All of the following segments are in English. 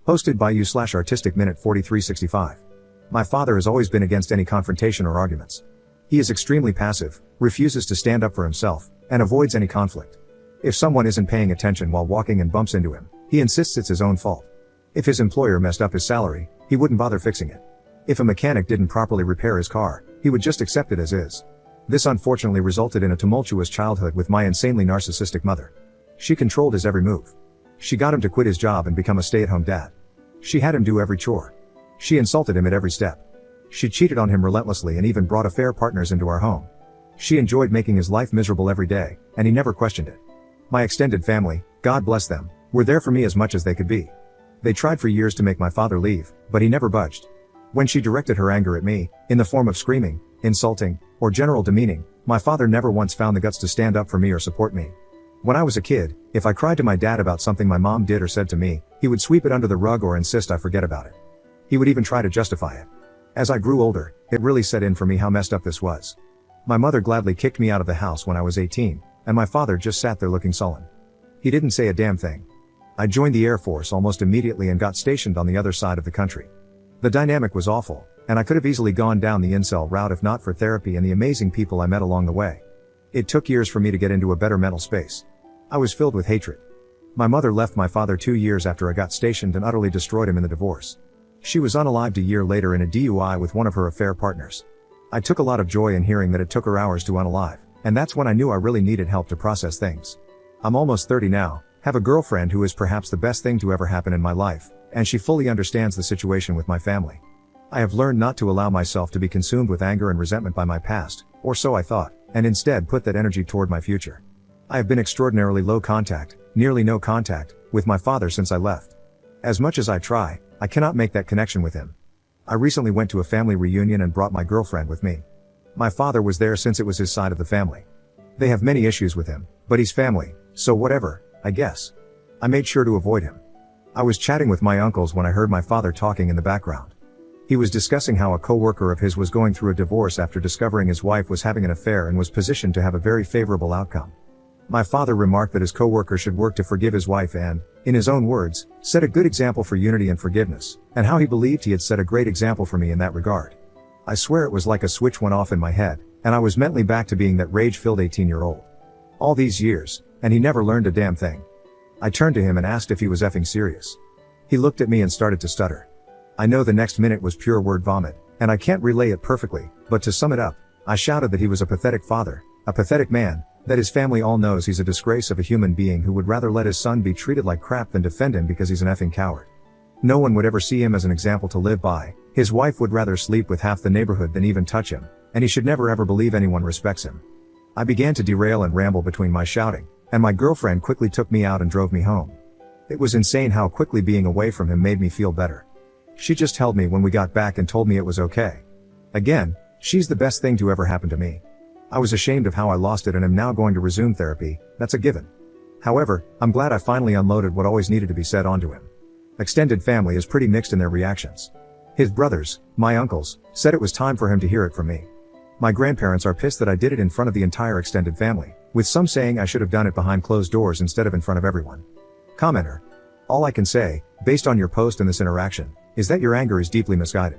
Hosted by you/artistic minute 4365. My father has always been against any confrontation or arguments. He is extremely passive, refuses to stand up for himself, and avoids any conflict. If someone isn't paying attention while walking and bumps into him, he insists it's his own fault. If his employer messed up his salary, he wouldn't bother fixing it. If a mechanic didn't properly repair his car, he would just accept it as is. This unfortunately resulted in a tumultuous childhood with my insanely narcissistic mother. She controlled his every move. She got him to quit his job and become a stay-at-home dad. She had him do every chore. She insulted him at every step. She cheated on him relentlessly and even brought affair partners into our home. She enjoyed making his life miserable every day, and he never questioned it. My extended family, God bless them, were there for me as much as they could be. They tried for years to make my father leave, but he never budged. When she directed her anger at me, in the form of screaming, insulting, or general demeaning, my father never once found the guts to stand up for me or support me. When I was a kid, if I cried to my dad about something my mom did or said to me, he would sweep it under the rug or insist I forget about it. He would even try to justify it. As I grew older, it really set in for me how messed up this was. My mother gladly kicked me out of the house when I was 18, and my father just sat there looking sullen. He didn't say a damn thing. I joined the Air Force almost immediately and got stationed on the other side of the country. The dynamic was awful, and I could have easily gone down the incel route if not for therapy and the amazing people I met along the way. It took years for me to get into a better mental space. I was filled with hatred. My mother left my father 2 years after I got stationed and utterly destroyed him in the divorce. She was unalived a year later in a DUI with one of her affair partners. I took a lot of joy in hearing that it took her hours to unalive, and that's when I knew I really needed help to process things. I'm almost 30 now, have a girlfriend who is perhaps the best thing to ever happen in my life, and she fully understands the situation with my family. I have learned not to allow myself to be consumed with anger and resentment by my past, or so I thought, and instead put that energy toward my future. I have been extraordinarily low contact, nearly no contact, with my father since I left. As much as I try, I cannot make that connection with him. I recently went to a family reunion and brought my girlfriend with me. My father was there since it was his side of the family. They have many issues with him, but he's family, so whatever, I guess. I made sure to avoid him. I was chatting with my uncles when I heard my father talking in the background. He was discussing how a coworker of his was going through a divorce after discovering his wife was having an affair and was positioned to have a very favorable outcome. My father remarked that his coworker should work to forgive his wife and, in his own words, set a good example for unity and forgiveness, and how he believed he had set a great example for me in that regard. I swear it was like a switch went off in my head, and I was mentally back to being that rage-filled 18-year-old. All these years, and he never learned a damn thing. I turned to him and asked if he was effing serious. He looked at me and started to stutter. I know the next minute was pure word vomit, and I can't relay it perfectly, but to sum it up, I shouted that he was a pathetic father, a pathetic man, that his family all knows he's a disgrace of a human being who would rather let his son be treated like crap than defend him because he's an effing coward. No one would ever see him as an example to live by, his wife would rather sleep with half the neighborhood than even touch him, and he should never ever believe anyone respects him. I began to derail and ramble between my shouting, and my girlfriend quickly took me out and drove me home. It was insane how quickly being away from him made me feel better. She just held me when we got back and told me it was okay. Again, she's the best thing to ever happen to me. I was ashamed of how I lost it and am now going to resume therapy, that's a given. However, I'm glad I finally unloaded what always needed to be said onto him. Extended family is pretty mixed in their reactions. His brothers, my uncles, said it was time for him to hear it from me. My grandparents are pissed that I did it in front of the entire extended family, with some saying I should have done it behind closed doors instead of in front of everyone. Commenter: all I can say, based on your post and this interaction, is that your anger is deeply misguided.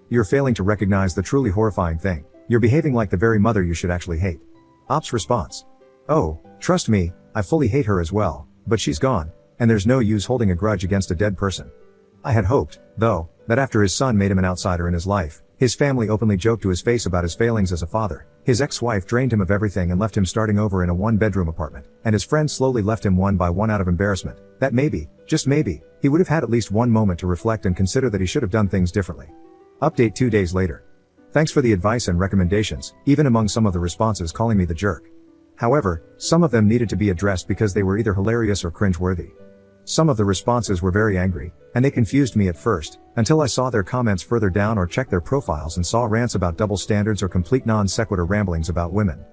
You're failing to recognize the truly horrifying thing. You're behaving like the very mother you should actually hate. Ops response: oh, trust me, I fully hate her as well, but she's gone, and there's no use holding a grudge against a dead person. I had hoped, though, that after his son made him an outsider in his life, his family openly joked to his face about his failings as a father, his ex-wife drained him of everything and left him starting over in a one-bedroom apartment, and his friends slowly left him one by one out of embarrassment, that maybe, just maybe, he would have had at least one moment to reflect and consider that he should have done things differently. Update 2 days later. Thanks for the advice and recommendations, even among some of the responses calling me the jerk. However, some of them needed to be addressed because they were either hilarious or cringe-worthy. Some of the responses were very angry, and they confused me at first, until I saw their comments further down or checked their profiles and saw rants about double standards or complete non-sequitur ramblings about women.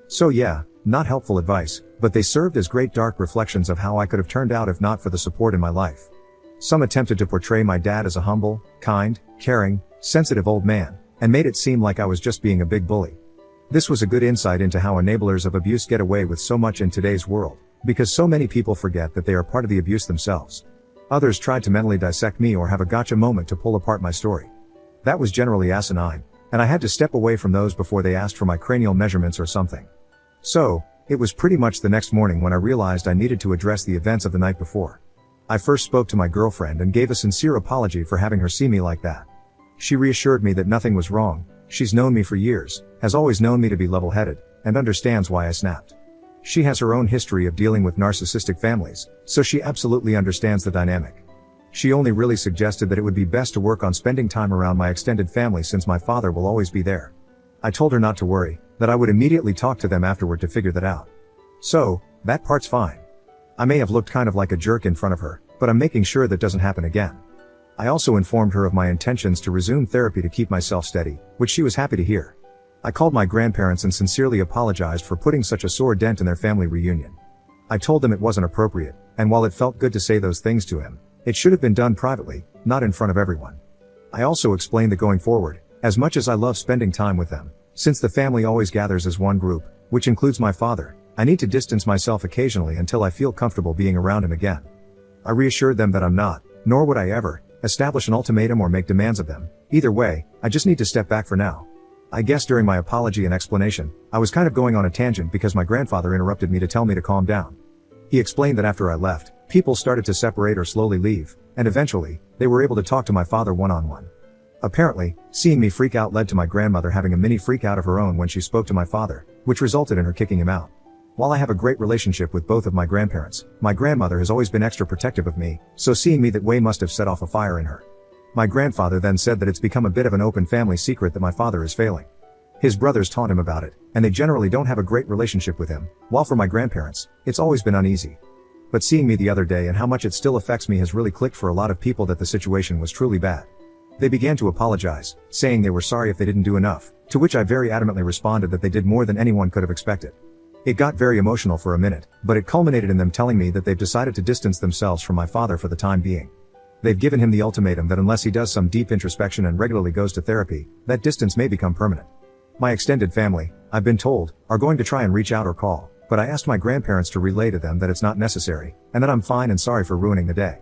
So yeah, not helpful advice, but they served as great dark reflections of how I could have turned out if not for the support in my life. Some attempted to portray my dad as a humble, kind, caring, sensitive old man, and made it seem like I was just being a big bully. This was a good insight into how enablers of abuse get away with so much in today's world, because so many people forget that they are part of the abuse themselves. Others tried to mentally dissect me or have a gotcha moment to pull apart my story. That was generally asinine, and I had to step away from those before they asked for my cranial measurements or something. So, it was pretty much the next morning when I realized I needed to address the events of the night before. I first spoke to my girlfriend and gave a sincere apology for having her see me like that. She reassured me that nothing was wrong. She's known me for years, has always known me to be level-headed, and understands why I snapped. She has her own history of dealing with narcissistic families, so she absolutely understands the dynamic. She only really suggested that it would be best to work on spending time around my extended family since my father will always be there. I told her not to worry, that I would immediately talk to them afterward to figure that out. So, that part's fine. I may have looked kind of like a jerk in front of her, but I'm making sure that doesn't happen again. I also informed her of my intentions to resume therapy to keep myself steady, which she was happy to hear. I called my grandparents and sincerely apologized for putting such a sore dent in their family reunion. I told them it wasn't appropriate, and while it felt good to say those things to him, it should have been done privately, not in front of everyone. I also explained that going forward, as much as I love spending time with them, since the family always gathers as one group, which includes my father, I need to distance myself occasionally until I feel comfortable being around him again. I reassured them that I'm not, nor would I ever, establish an ultimatum or make demands of them. Either way, I just need to step back for now. I guess during my apology and explanation, I was kind of going on a tangent because my grandfather interrupted me to tell me to calm down. He explained that after I left, people started to separate or slowly leave, and eventually, they were able to talk to my father one-on-one. Apparently, seeing me freak out led to my grandmother having a mini freak out of her own when she spoke to my father, which resulted in her kicking him out. While I have a great relationship with both of my grandparents, my grandmother has always been extra protective of me, so seeing me that way must have set off a fire in her. My grandfather then said that it's become a bit of an open family secret that my father is failing. His brothers taunt him about it, and they generally don't have a great relationship with him, while for my grandparents, it's always been uneasy. But seeing me the other day and how much it still affects me has really clicked for a lot of people that the situation was truly bad. They began to apologize, saying they were sorry if they didn't do enough, to which I very adamantly responded that they did more than anyone could have expected. It got very emotional for a minute, but it culminated in them telling me that they've decided to distance themselves from my father for the time being. They've given him the ultimatum that unless he does some deep introspection and regularly goes to therapy, that distance may become permanent. My extended family, I've been told, are going to try and reach out or call, but I asked my grandparents to relay to them that it's not necessary, and that I'm fine and sorry for ruining the day.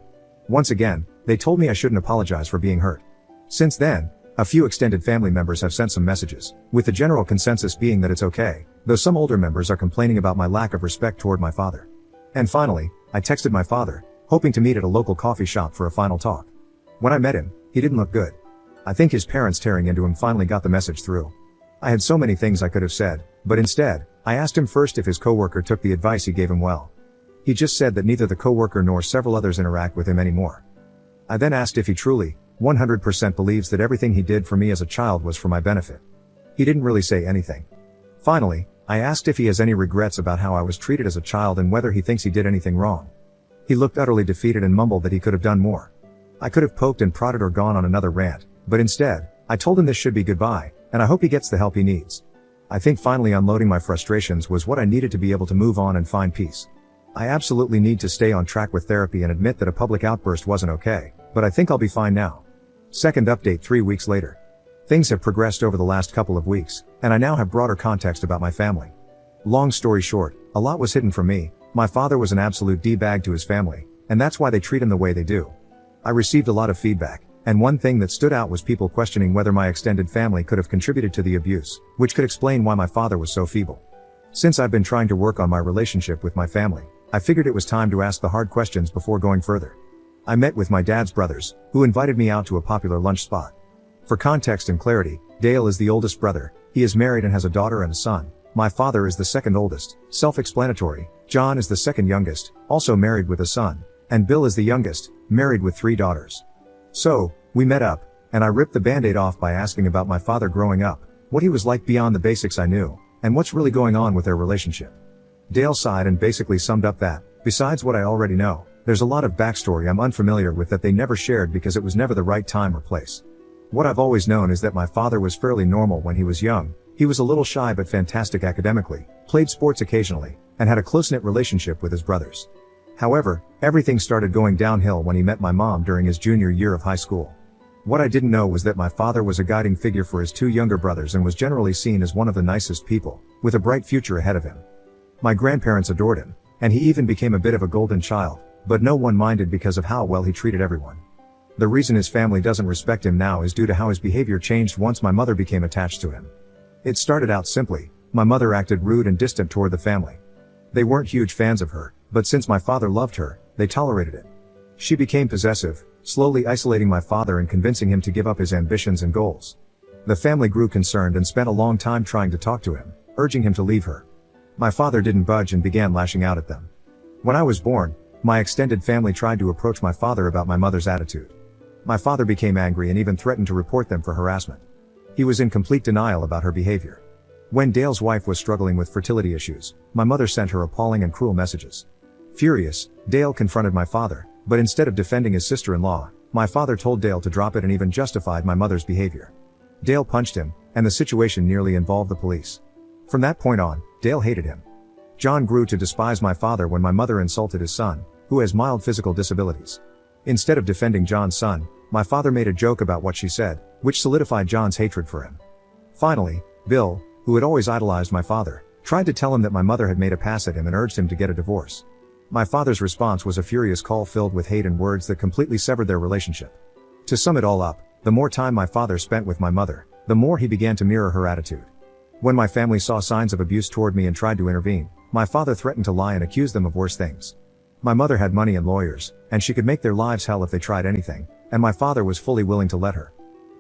Once again, they told me I shouldn't apologize for being hurt. Since then, a few extended family members have sent some messages, with the general consensus being that it's okay, though some older members are complaining about my lack of respect toward my father. And finally, I texted my father, hoping to meet at a local coffee shop for a final talk. When I met him, he didn't look good. I think his parents tearing into him finally got the message through. I had so many things I could have said, but instead, I asked him first if his coworker took the advice he gave him well. He just said that neither the coworker nor several others interact with him anymore. I then asked if he truly, 100% believes that everything he did for me as a child was for my benefit. He didn't really say anything. Finally, I asked if he has any regrets about how I was treated as a child and whether he thinks he did anything wrong. He looked utterly defeated and mumbled that he could have done more. I could have poked and prodded or gone on another rant, but instead, I told him this should be goodbye, and I hope he gets the help he needs. I think finally unloading my frustrations was what I needed to be able to move on and find peace. I absolutely need to stay on track with therapy and admit that a public outburst wasn't okay, but I think I'll be fine now. Second update 3 weeks later. Things have progressed over the last couple of weeks, and I now have broader context about my family. Long story short, a lot was hidden from me. My father was an absolute D-bag to his family, and that's why they treat him the way they do. I received a lot of feedback, and one thing that stood out was people questioning whether my extended family could have contributed to the abuse, which could explain why my father was so feeble. Since I've been trying to work on my relationship with my family, I figured it was time to ask the hard questions before going further. I met with my dad's brothers, who invited me out to a popular lunch spot. For context and clarity, Dale is the oldest brother, he is married and has a daughter and a son. My father is the second oldest, self-explanatory. John is the second youngest, also married with a son, and Bill is the youngest, married with 3 daughters. So, we met up, and I ripped the band-aid off by asking about my father growing up, what he was like beyond the basics I knew, and what's really going on with their relationship. Dale sighed and basically summed up that, besides what I already know, there's a lot of backstory I'm unfamiliar with that they never shared because it was never the right time or place. What I've always known is that my father was fairly normal when he was young. He was a little shy but fantastic academically, played sports occasionally, and had a close-knit relationship with his brothers. However, everything started going downhill when he met my mom during his junior year of high school. What I didn't know was that my father was a guiding figure for his 2 younger brothers and was generally seen as one of the nicest people, with a bright future ahead of him. My grandparents adored him, and he even became a bit of a golden child, but no one minded because of how well he treated everyone. The reason his family doesn't respect him now is due to how his behavior changed once my mother became attached to him. It started out simply. My mother acted rude and distant toward the family. They weren't huge fans of her, but since my father loved her, they tolerated it. She became possessive, slowly isolating my father and convincing him to give up his ambitions and goals. The family grew concerned and spent a long time trying to talk to him, urging him to leave her. My father didn't budge and began lashing out at them. When I was born, my extended family tried to approach my father about my mother's attitude. My father became angry and even threatened to report them for harassment. He was in complete denial about her behavior. When Dale's wife was struggling with fertility issues, my mother sent her appalling and cruel messages. Furious, Dale confronted my father, but instead of defending his sister-in-law, my father told Dale to drop it and even justified my mother's behavior. Dale punched him, and the situation nearly involved the police. From that point on, Dale hated him. John grew to despise my father when my mother insulted his son, who has mild physical disabilities. Instead of defending John's son, my father made a joke about what she said, which solidified John's hatred for him. Finally, Bill, who had always idolized my father, tried to tell him that my mother had made a pass at him and urged him to get a divorce. My father's response was a furious call filled with hate and words that completely severed their relationship. To sum it all up, the more time my father spent with my mother, the more he began to mirror her attitude. When my family saw signs of abuse toward me and tried to intervene, my father threatened to lie and accuse them of worse things. My mother had money and lawyers, and she could make their lives hell if they tried anything, and my father was fully willing to let her.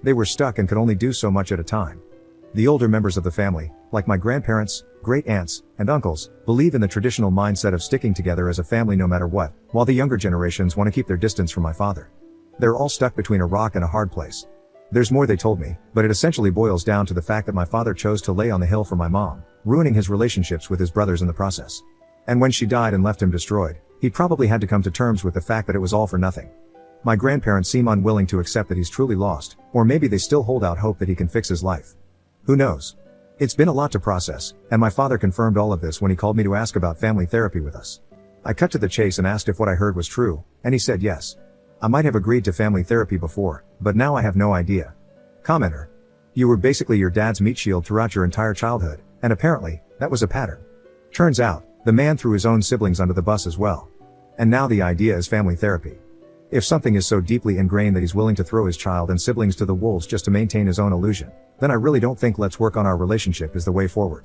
They were stuck and could only do so much at a time. The older members of the family, like my grandparents, great-aunts, and uncles, believe in the traditional mindset of sticking together as a family no matter what, while the younger generations want to keep their distance from my father. They're all stuck between a rock and a hard place. There's more they told me, but it essentially boils down to the fact that my father chose to lay on the hill for my mom, ruining his relationships with his brothers in the process. And when she died and left him destroyed, he probably had to come to terms with the fact that it was all for nothing. My grandparents seem unwilling to accept that he's truly lost, or maybe they still hold out hope that he can fix his life. Who knows? It's been a lot to process, and my father confirmed all of this when he called me to ask about family therapy with us. I cut to the chase and asked if what I heard was true, and he said yes. I might have agreed to family therapy before, but now I have no idea. Commenter. You were basically your dad's meat shield throughout your entire childhood, and apparently, that was a pattern. Turns out, the man threw his own siblings under the bus as well. And now the idea is family therapy. If something is so deeply ingrained that he's willing to throw his child and siblings to the wolves just to maintain his own illusion, then I really don't think let's work on our relationship is the way forward.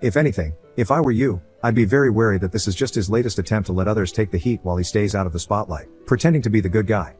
If anything, if I were you, I'd be very wary that this is just his latest attempt to let others take the heat while he stays out of the spotlight, pretending to be the good guy.